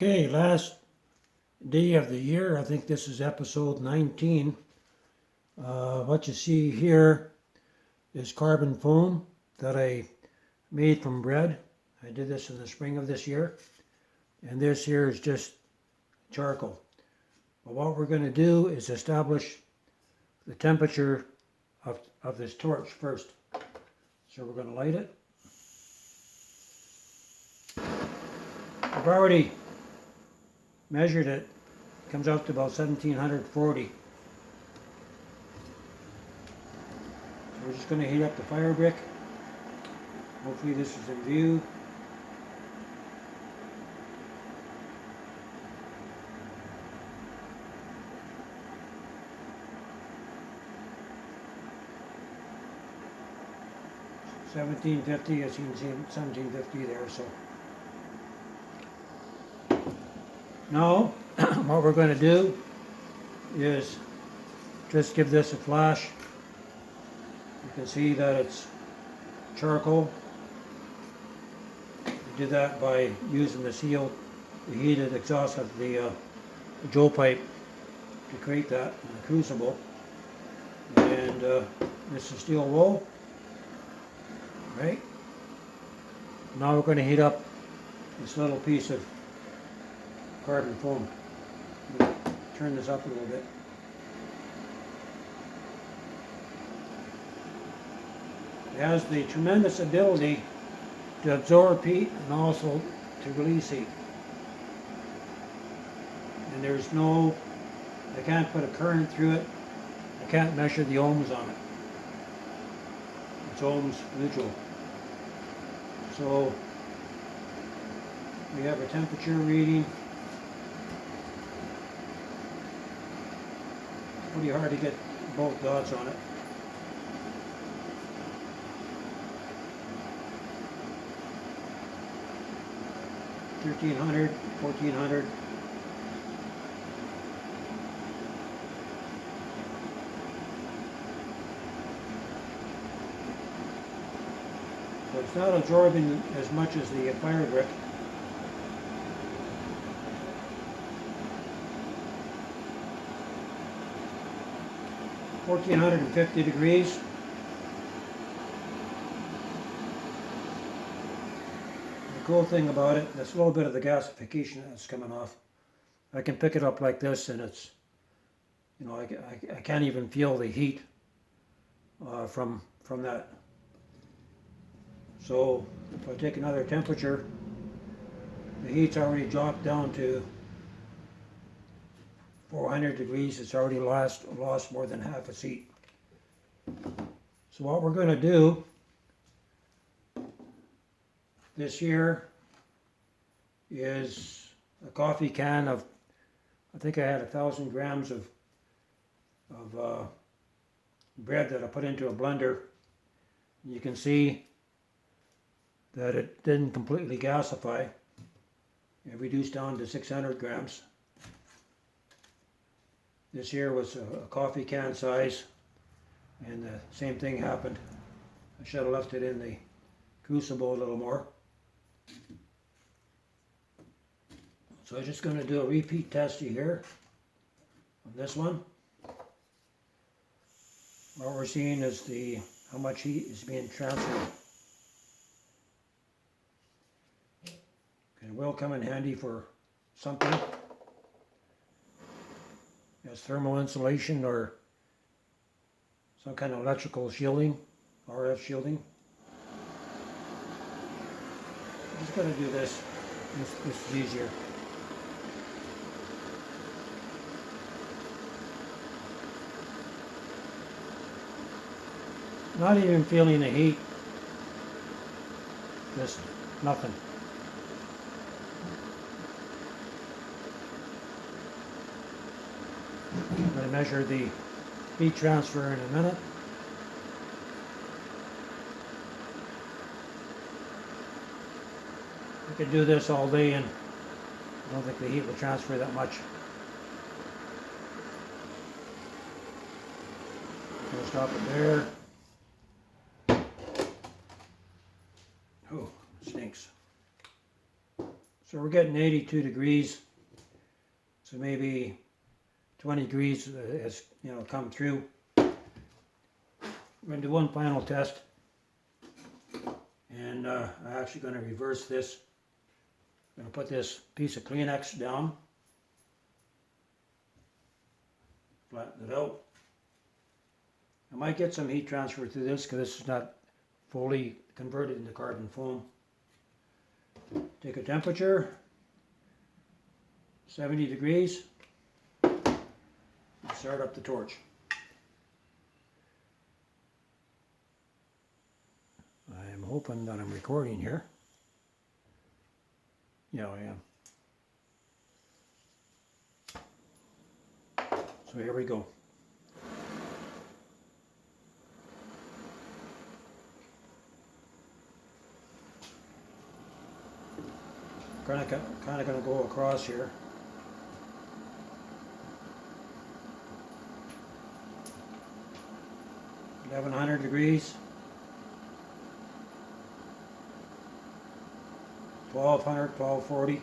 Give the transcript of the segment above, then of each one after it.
Okay, last day of the year. I think this is episode 19. What you see here is carbon foam that I made from bread. I did this in the spring of this year. And this here is just charcoal. But what we're going to do is establish the temperature of this torch first. So we're going to light it. I've already measured it. It comes out to about 1740. So we're just going to heat up the firebrick. Hopefully this is in view. $17.50, as you can see, $17.50 there. So now what we're going to do is just give this a flash. You can see that it's charcoal. We did that by using the heated exhaust of the Joe pipe to create that in a crucible. And this is steel wool. Right. Now we're going to heat up this little piece of carbon foam. Turn this up a little bit. It has the tremendous ability to absorb heat and also to release heat. And there's no, I can't put a current through it. I can't measure the ohms on it. It's ohms neutral. So we have a temperature reading. It's pretty hard to get both dots on it. $1,300, $1,400. So it's not absorbing as much as the firebrick. $1,450. The cool thing about it, that's a little bit of the gasification that's coming off. I can pick it up like this, and it's, you know, I can't even feel the heat from that. So if I take another temperature, the heat's already dropped down to 400 degrees. It's already lost more than half its heat. So what we're going to do this here is a coffee can of, I think I had 1,000 grams of bread that I put into a blender. You can see that it didn't completely gasify. It reduced down to 600 grams. This here was a coffee can size, and the same thing happened. I should have left it in the crucible a little more. So I'm just going to do a repeat test here on this one. What we're seeing is how much heat is being transferred. It will come in handy for something. As thermal insulation or some kind of electrical shielding, RF shielding. I'm just going to do this. This is easier. Not even feeling the heat. Just nothing. I'm going to measure the heat transfer in a minute. I could do this all day and I don't think the heat will transfer that much. I'll stop it there. Oh, it stinks. So we're getting 82 degrees. So maybe 20 degrees has, come through. We're going to do one final test. And I'm actually going to reverse this. I'm going to put this piece of Kleenex down. Flatten it out. I might get some heat transfer through this because this is not fully converted into carbon foam. Take a temperature, 70 degrees, and start up the torch. I'm hoping that I'm recording here. Yeah, I am. So here we go. Kind of going to go across here. $1100 degrees. 1200, 1240.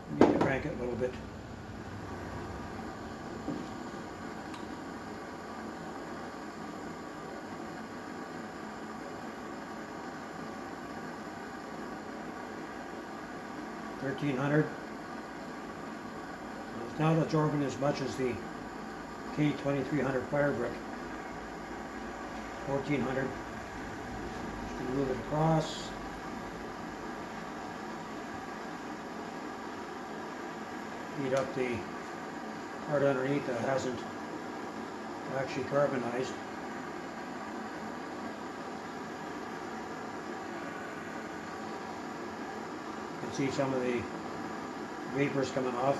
I need to crank it a little bit. $1300. It's not absorbing as much as the K2300 firebrick. $1400. Just gonna move it across. Heat up the part underneath that hasn't actually carbonized. You can see some of the vapors coming off.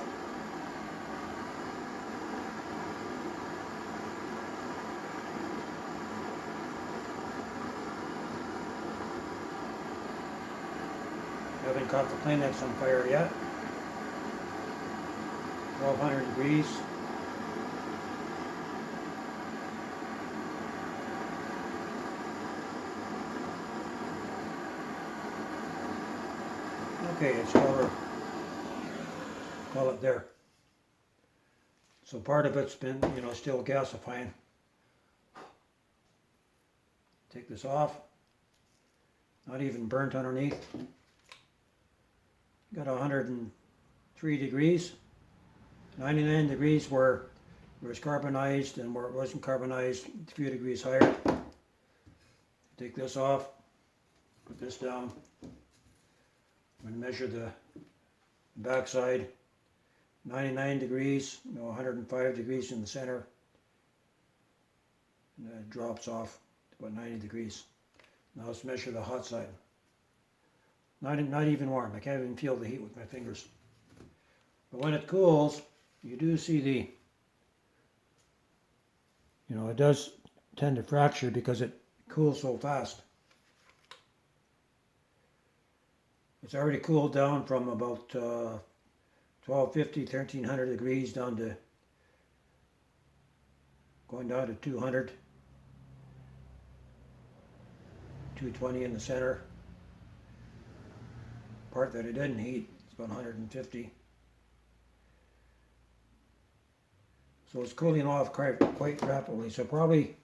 Haven't caught the Kleenex on fire yet. 1200 degrees. Okay, it's call it there. So part of it's been, still gasifying. Take this off. Not even burnt underneath. Got 103 degrees. 99 degrees where it was carbonized, and where it wasn't carbonized, a few degrees higher. Take this off. Put this down. I'm going to measure the backside. 99 degrees, 105 degrees in the center. And then it drops off to about 90 degrees. Now let's measure the hot side. Not even warm. I can't even feel the heat with my fingers. But when it cools, you do see the, it does tend to fracture because it cools so fast. It's already cooled down from about 1250, 1300 degrees down to, going down to 200, 220 in the center. Part that it didn't heat, it's about 150. So it's cooling off quite rapidly. So probably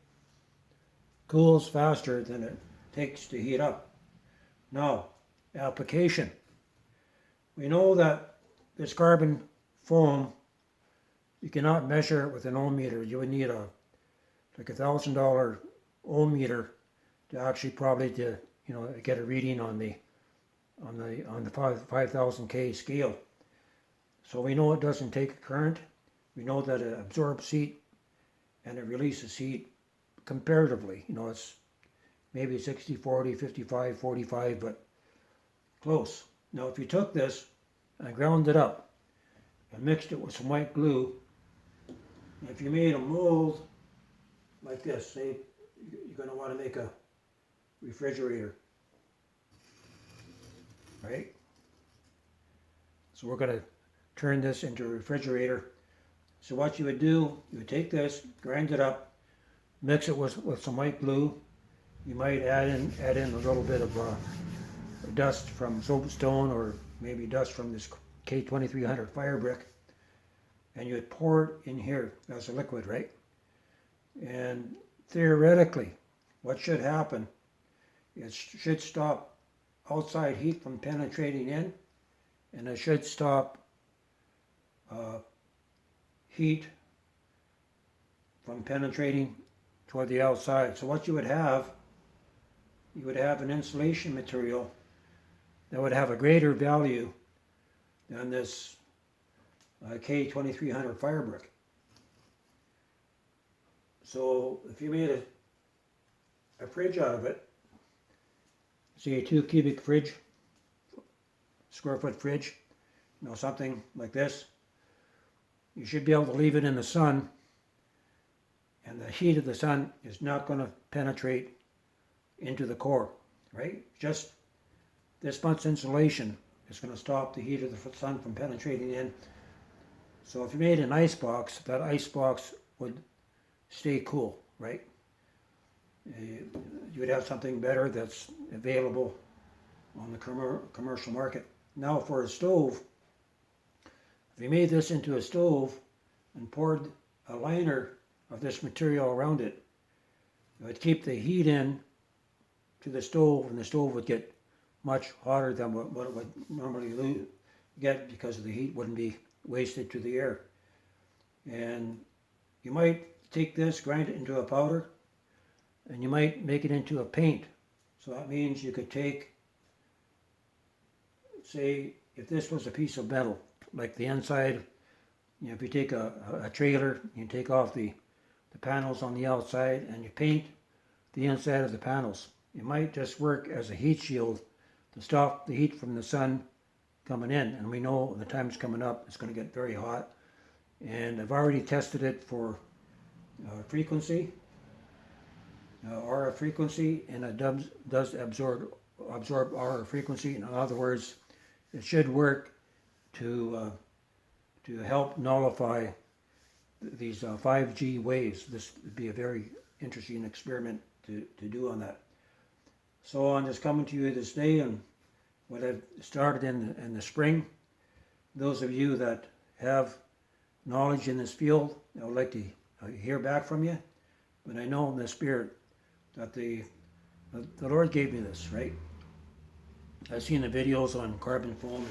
cools faster than it takes to heat up. Now, application. We know that this carbon foam, you cannot measure it with an ohm meter. You would need like $1,000 ohm meter to actually probably get a reading on the 5,000 K scale. So we know it doesn't take a current. We know that it absorbs heat and it releases heat comparatively. It's maybe 60, 40, 55, 45, but close. Now if you took this and ground it up and mixed it with some white glue, if you made a mold like this, say you're going to want to make a refrigerator, right? So we're going to turn this into a refrigerator. So what you would do, you would take this, grind it up, mix it with some white glue. You might add in a little bit of dust from soapstone, or maybe dust from this K2300 firebrick, and you would pour it in here as a liquid, right? And theoretically, what should happen, it should stop outside heat from penetrating in, and it should stop heat from penetrating toward the outside. So what you would have an insulation material that would have a greater value than this K2300 firebrick. So if you made a fridge out of it, say a 2 cubic fridge, square foot fridge, something like this, you should be able to leave it in the sun, and the heat of the sun is not going to penetrate into the core, right? Just this much insulation is going to stop the heat of the sun from penetrating in. So if you made an ice box, that ice box would stay cool, right? You would have something better that's available on the commercial market. Now for a stove, if you made this into a stove and poured a liner of this material around it, it would keep the heat in to the stove, and the stove would get much hotter than what it would normally get, because the heat wouldn't be wasted to the air. And you might take this, grind it into a powder, and you might make it into a paint. So that means you could take, say, if this was a piece of metal, like the inside, if you take a trailer, you take off the panels on the outside and you paint the inside of the panels. It might just work as a heat shield to stop the heat from the sun coming in. And we know the time's coming up, it's going to get very hot. And I've already tested it for frequency, RF frequency, and it does absorb RF frequency. In other words, it should work to help nullify these 5G waves. This would be a very interesting experiment to do on that. So I'm just coming to you this day and what I've started in the spring. Those of you that have knowledge in this field, I would like to hear back from you. But I know in the spirit that the Lord gave me this, right? I've seen the videos on carbon foam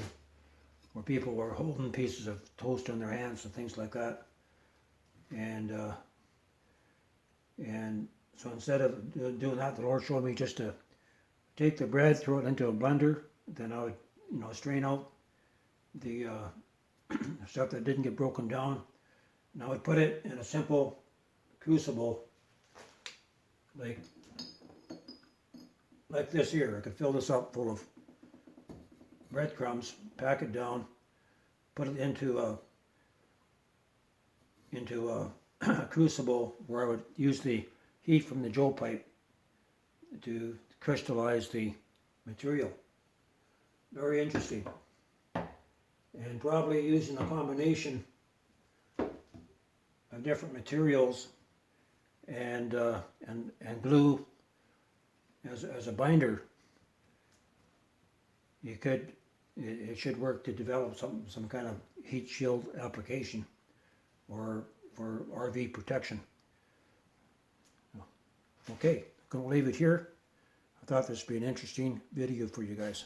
where people were holding pieces of toast in their hands and things like that. And so instead of doing that, the Lord showed me just to take the bread, throw it into a blender, then I would, strain out the stuff that didn't get broken down, and I would put it in a simple crucible, like this here. I could fill this up full of breadcrumbs, pack it down, put it into a crucible where I would use the heat from the Joe pipe to crystallize the material. Very interesting. And probably using a combination of different materials and glue as a binder, it should work to develop some kind of heat shield application or for RV protection. Okay, I'm going to leave it here. I thought this would be an interesting video for you guys.